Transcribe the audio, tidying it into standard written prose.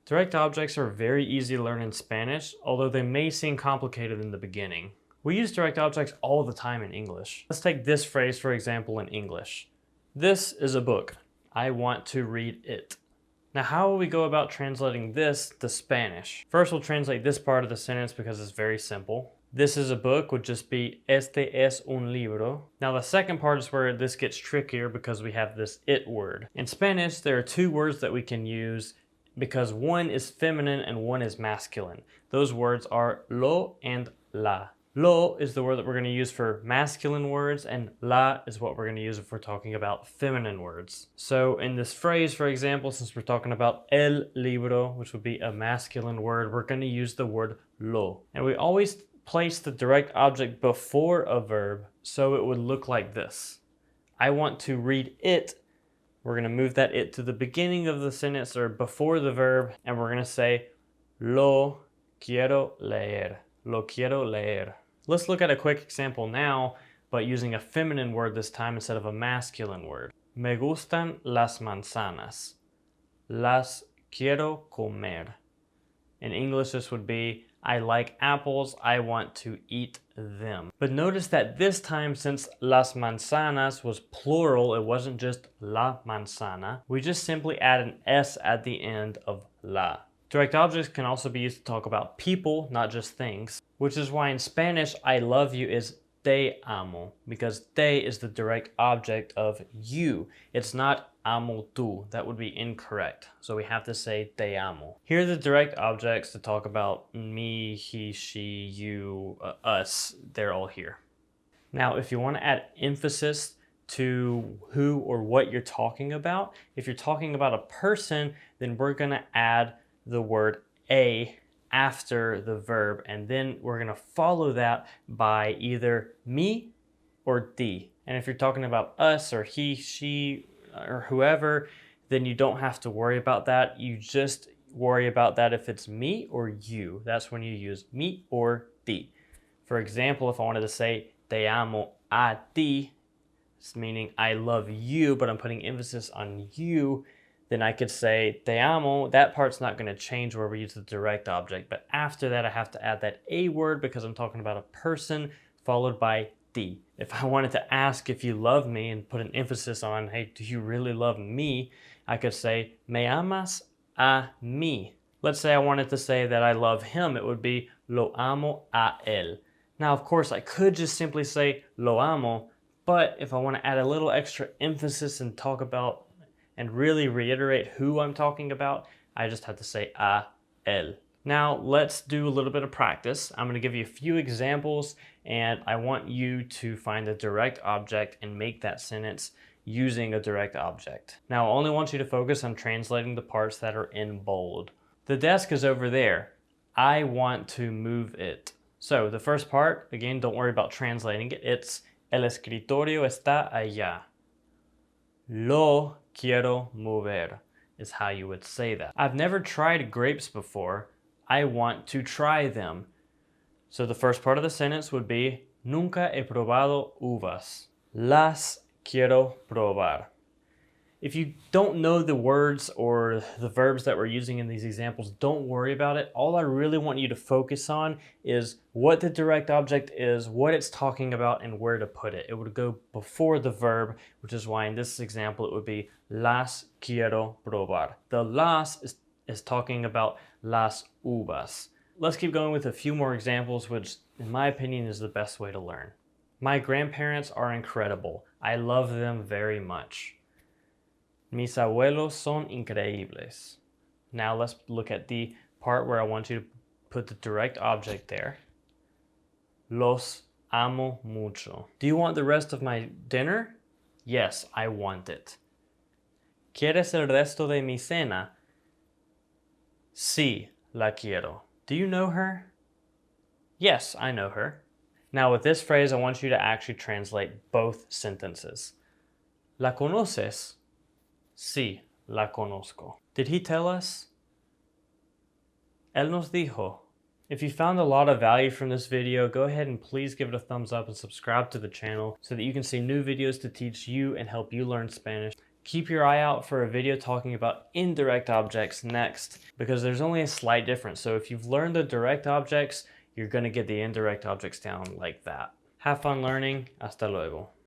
Direct objects are very easy to learn in Spanish, although they may seem complicated in the beginning. We use direct objects all the time in English. Let's take this phrase for example in English. This is a book. I want to read it. Now how will we go about translating this to Spanish? First we'll translate this part of the sentence because it's very simple. This is a book would just be este es un libro. Now the second part is where this gets trickier because we have this it word. In Spanish there are two words that we can use because one is feminine and one is masculine. Those words are lo and la. Lo is the word that we're going to use for masculine words, and la is what we're going to use if we're talking about feminine words. So in this phrase, for example, since we're talking about el libro, which would be a masculine word, we're going to use the word lo. And we always place the direct object before a verb, so it would look like this. I want to read it. We're going to move that it to the beginning of the sentence or before the verb, and we're going to say lo quiero leer. Lo quiero leer. Let's look at a quick example now, but using a feminine word this time instead of a masculine word. Me gustan las manzanas. Las quiero comer. In English, this would be, I like apples, I want to eat them. But notice that this time, since las manzanas was plural, it wasn't just la manzana, we just simply add an S at the end of la. Direct objects can also be used to talk about people, not just things, which is why in Spanish, I love you is te amo, because te is the direct object of you. It's not amo tú. That would be incorrect. So we have to say te amo. Here are the direct objects to talk about me, he, she, you, us. They're all here. Now, if you want to add emphasis to who or what you're talking about, if you're talking about a person, then we're going to add the word a after the verb, and then we're going to follow that by either me or ti. And if you're talking about us or he, she, or whoever, then you don't have to worry about that. You just worry about that if it's me or you. That's when you use me or ti. For example, if I wanted to say te amo a ti, it's meaning I love you, but I'm putting emphasis on you, then I could say te amo. That part's not going to change where we use the direct object, but after that I have to add that a word because I'm talking about a person followed by ti. If I wanted to ask if you love me and put an emphasis on, hey, do you really love me? I could say me amas a mí. Let's say I wanted to say that I love him. It would be lo amo a él. Now, of course, I could just simply say lo amo, but if I want to add a little extra emphasis and talk about and really reiterate who I'm talking about, I just have to say a él. Now let's do a little bit of practice. I'm going to give you a few examples and I want you to find the direct object and make that sentence using a direct object. Now I only want you to focus on translating the parts that are in bold. The desk is over there. I want to move it. So the first part, again, don't worry about translating it. It's el escritorio está allá. Lo quiero mover is how you would say that. I've never tried grapes before. I want to try them. So the first part of the sentence would be nunca he probado uvas. Las quiero probar. If you don't know the words or the verbs that we're using in these examples, don't worry about it. All I really want you to focus on is what the direct object is, what it's talking about, and where to put it. It would go before the verb, which is why in this example it would be las quiero probar. The las is talking about las uvas. Let's keep going with a few more examples, which in my opinion is the best way to learn. My grandparents are incredible. I love them very much. Mis abuelos son increíbles. Now let's look at the part where I want you to put the direct object there. Los amo mucho. Do you want the rest of my dinner? Yes, I want it. ¿Quieres el resto de mi cena? Sí, la quiero. Do you know her? Yes, I know her. Now with this phrase, I want you to actually translate both sentences. ¿La conoces? Sí, la conozco. Did he tell us? Él nos dijo. If you found a lot of value from this video, go ahead and please give it a thumbs up and subscribe to the channel so that you can see new videos to teach you and help you learn Spanish. Keep your eye out for a video talking about indirect objects next, because there's only a slight difference. So if you've learned the direct objects, you're going to get the indirect objects down like that. Have fun learning. Hasta luego.